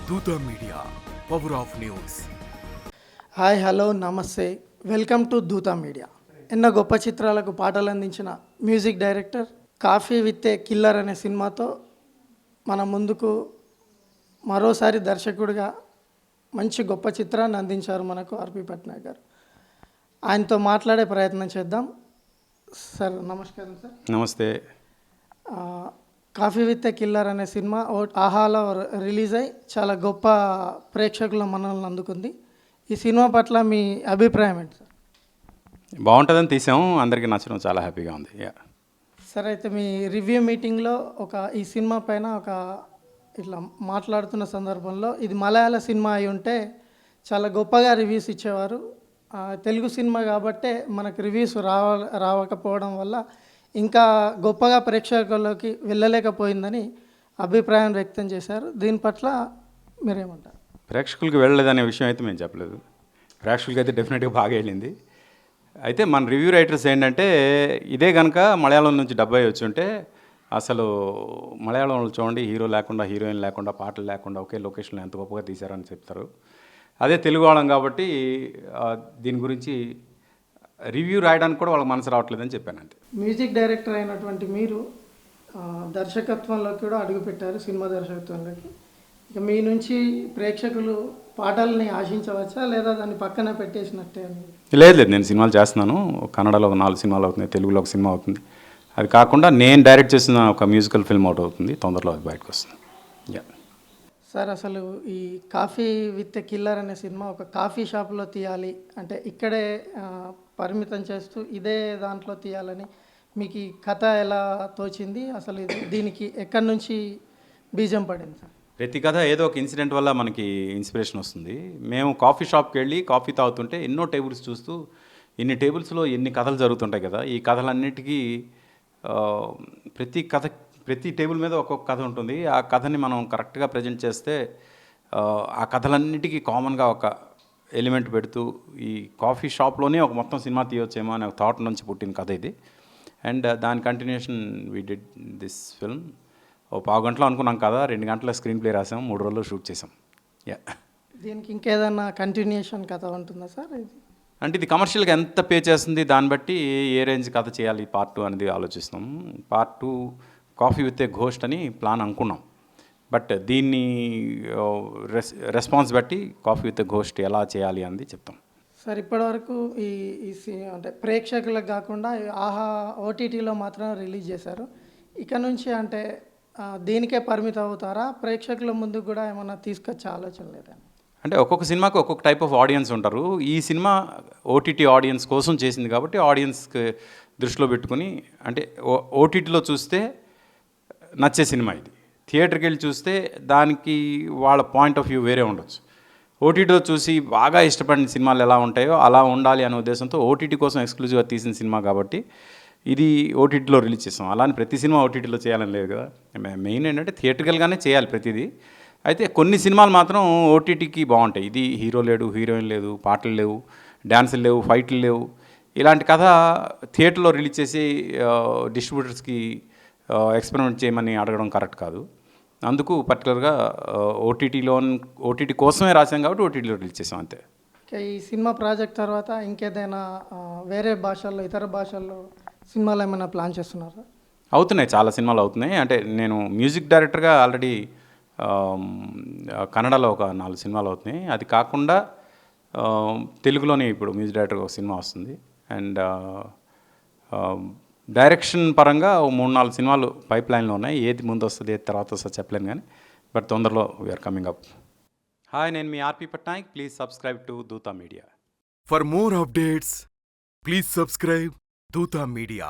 దూత media, power of news. Hi, hello, నమస్తే. Welcome to దూత మీడియా. ఎన్నో గొప్ప చిత్రాలకు పాటలు అందించిన music director coffee with a killer అనే సినిమాతో మన ముందుకు మరోసారి దర్శకుడిగా మంచి గొప్ప చిత్రాన్ని అందించారు మనకు ఆర్పి పట్నాయక్ గారు. ఆయనతో మాట్లాడే ప్రయత్నం చేద్దాం. సార్ నమస్కారం. సార్ నమస్తే. కాఫీ విత్ ఏ కిల్లర్ అనే సినిమా ఆహాలో రిలీజ్ అయ్యి చాలా గొప్ప ప్రేక్షకుల మన్ననలు అందుకుంది. ఈ సినిమా పట్ల మీ అభిప్రాయం ఏంటి సార్? బాగుంటుందని తీసాము, అందరికీ నచ్చడం చాలా హ్యాపీగా ఉంది. సార్, అయితే మీ రివ్యూ మీటింగ్లో ఈ సినిమా పైన ఇట్లా మాట్లాడుతున్న సందర్భంలో ఇది మలయాళ సినిమా అయి ఉంటే చాలా గొప్పగా రివ్యూస్ ఇచ్చేవారు. తెలుగు సినిమా కాబట్టే మనకు రివ్యూస్ రావకపోవడం వల్ల ఇంకా గొప్పగా ప్రేక్షకుల్లోకి వెళ్ళలేకపోయిందని అభిప్రాయం వ్యక్తం చేశారు. దీని పట్ల మీరేమంటారు? ప్రేక్షకులకి వెళ్ళలేదనే విషయం అయితే మేము చెప్పలేదు. ప్రేక్షకులకి అయితే డెఫినెట్గా బాగా వెళ్ళింది. అయితే మన రివ్యూ రైటర్స్ ఏంటంటే, ఇదే కనుక మలయాళం నుంచి డబ్బై వచ్చి ఉంటే అసలు మలయాళంలో చూడండి, హీరో లేకుండా, హీరోయిన్ లేకుండా, పాటలు లేకుండా ఒకే లొకేషన్లో ఎంత గొప్పగా తీశారని చెప్తారు. అదే తెలుగు వాళ్ళం కాబట్టి దీని గురించి రివ్యూ రాయడానికి కూడా వాళ్ళకి మనసు రావట్లేదని చెప్పానంటే. మ్యూజిక్ డైరెక్టర్ అయినటువంటి మీరు దర్శకత్వంలోకి కూడా అడుగుపెట్టారు, సినిమా దర్శకత్వంలోకి. ఇక మీ నుంచి ప్రేక్షకులు పాటల్ని ఆశించవచ్చా, లేదా దాన్ని పక్కన పెట్టేసినట్టే అని? లేదు, నేను సినిమాలు చేస్తున్నాను. కన్నడలో 4 సినిమాలు అవుతుంది, తెలుగులో ఒక సినిమా అవుతుంది. అది కాకుండా నేను డైరెక్ట్ చేసిన ఒక మ్యూజికల్ ఫిల్మ్ అవుట్ అవుతుంది, తొందరలో అది బయటకు వస్తుంది. సార్, అసలు ఈ కాఫీ విత్ కిల్లర్ అనే సినిమా ఒక కాఫీ షాప్లో తీయాలి అంటే ఇక్కడే పరిమితం చేస్తూ ఇదే దాంట్లో తీయాలని మీకు ఈ కథ ఎలా తోచింది? అసలు దీనికి ఎక్కడి నుంచి బీజం పడింది సార్? ప్రతి కథ ఏదో ఒక ఇన్సిడెంట్ వల్ల మనకి ఇన్స్పిరేషన్ వస్తుంది. మేము కాఫీ షాప్కి వెళ్ళి కాఫీ తాగుతుంటే ఎన్నో టేబుల్స్ చూస్తూ, ఇన్ని టేబుల్స్లో ఎన్ని కథలు జరుగుతుంటాయి కదా, ఈ కథలన్నిటికీ ప్రతి టేబుల్ మీద ఒక్కొక్క కథ ఉంటుంది. ఆ కథని మనం కరెక్ట్గా ప్రజెంట్ చేస్తే ఆ కథలన్నిటికీ కామన్గా ఒక ఎలిమెంట్ పెడుతూ ఈ కాఫీ షాప్లోనే ఒక మొత్తం సినిమా తీయొచ్చేమో అనే ఒక థాట్ నుంచి పుట్టిన కథ ఇది. అండ్ దాని continuation we did this film. ఓ 1/2 గంటలో అనుకున్నాం కదా, 2 గంటల స్క్రీన్ ప్లే రాసాం, 3 రోజుల్లో షూట్ చేసాం. దీనికి ఇంకేదన్నా కంటిన్యూషన్ కథ ఉంటుందా సార్? అంటే ఇది కమర్షియల్గా ఎంత పే చేస్తుంది దాన్ని బట్టి ఏ రేంజ్ కథ చేయాలి పార్ట్ 2 అనేది ఆలోచిస్తాం. Part 2 coffee with a ghost అని ప్లాన్ అనుకున్నాం. బట్ దీన్ని రెస్పాన్స్ బట్టి కాఫీ విత్ ఏ ఘోస్ట్ ఎలా చేయాలి అనేది చెప్తాం. సార్, ఇప్పటివరకు అంటే ప్రేక్షకులకు కాకుండా ఆహా ఓటీటీలో మాత్రం రిలీజ్ చేశారు. ఇక నుంచి అంటే దీనికే పరిమితం అవుతారా? ప్రేక్షకుల ముందు కూడా ఏమన్నా తీసుకొచ్చే ఆలోచన లేదా? అంటే ఒక్కొక్క సినిమాకి ఒక్కొక్క టైప్ ఆఫ్ ఆడియన్స్ ఉంటారు. ఈ సినిమా ఓటీటీ ఆడియన్స్ కోసం చేసింది కాబట్టి ఆడియన్స్కి దృష్టిలో పెట్టుకుని, అంటే ఓటీటీలో చూస్తే నచ్చే సినిమా ఇది, థియేటర్కి వెళ్ళి చూస్తే దానికి వాళ్ళ పాయింట్ ఆఫ్ వ్యూ వేరే ఉండొచ్చు. ఓటీటీలో చూసి బాగా ఇష్టపడిన సినిమాలు ఎలా ఉంటాయో అలా ఉండాలి అనే ఉద్దేశంతో ఓటీటీ కోసం ఎక్స్క్లూజివ్గా తీసిన సినిమా కాబట్టి ఇది ఓటీటీలో రిలీజ్ చేస్తాం. అలానే ప్రతి సినిమా ఓటీటీలో చేయాలని లేదు కదా. మెయిన్ ఏంటంటే థియేటర్కల్గానే చేయాలి ప్రతిదీ. అయితే కొన్ని సినిమాలు మాత్రం ఓటీటీకి బాగుంటాయి. ఇది హీరో లేడు, హీరోయిన్ లేదు, పాటలు లేవు, డ్యాన్సులు లేవు, ఫైట్లు లేవు, ఇలాంటి కథ థియేటర్లో రిలీజ్ చేసి డిస్ట్రిబ్యూటర్స్కి ఎక్స్పెరిమెంట్ చేయమని అడగడం కరెక్ట్ కాదు. అందుకు పర్టికులర్గా ఓటీటీ కోసమే రాసాం కాబట్టి ఓటీటీలో రిలీజ్ చేసాం అంతే. ఈ సినిమా ప్రాజెక్ట్ తర్వాత ఇంకేదైనా వేరే భాషల్లో, ఇతర భాషల్లో సినిమాలు ఏమైనా ప్లాన్ చేస్తున్నారా? అవుతున్నాయి, చాలా సినిమాలు అవుతున్నాయి. అంటే నేను మ్యూజిక్ డైరెక్టర్గా ఆల్రెడీ కన్నడలో ఒక 4 సినిమాలు అవుతున్నాయి. అది కాకుండా తెలుగులోనే ఇప్పుడు మ్యూజిక్ డైరెక్టర్గా ఒక సినిమా వస్తుంది. అండ్ డైరెక్షన్ పరంగా 3-4 సినిమాలు పైప్ లైన్లో ఉన్నాయి. ఏది ముందు వస్తుంది, ఏది తర్వాత వస్తుంది చెప్పలేను కానీ, బట్ తొందరలో వీఆర్ కమింగ్ అప్. హాయ్, నేను మీ ఆర్పి పట్నాయక్. ప్లీజ్ సబ్స్క్రైబ్ టు దూత media. For more updates please subscribe దూత మీడియా.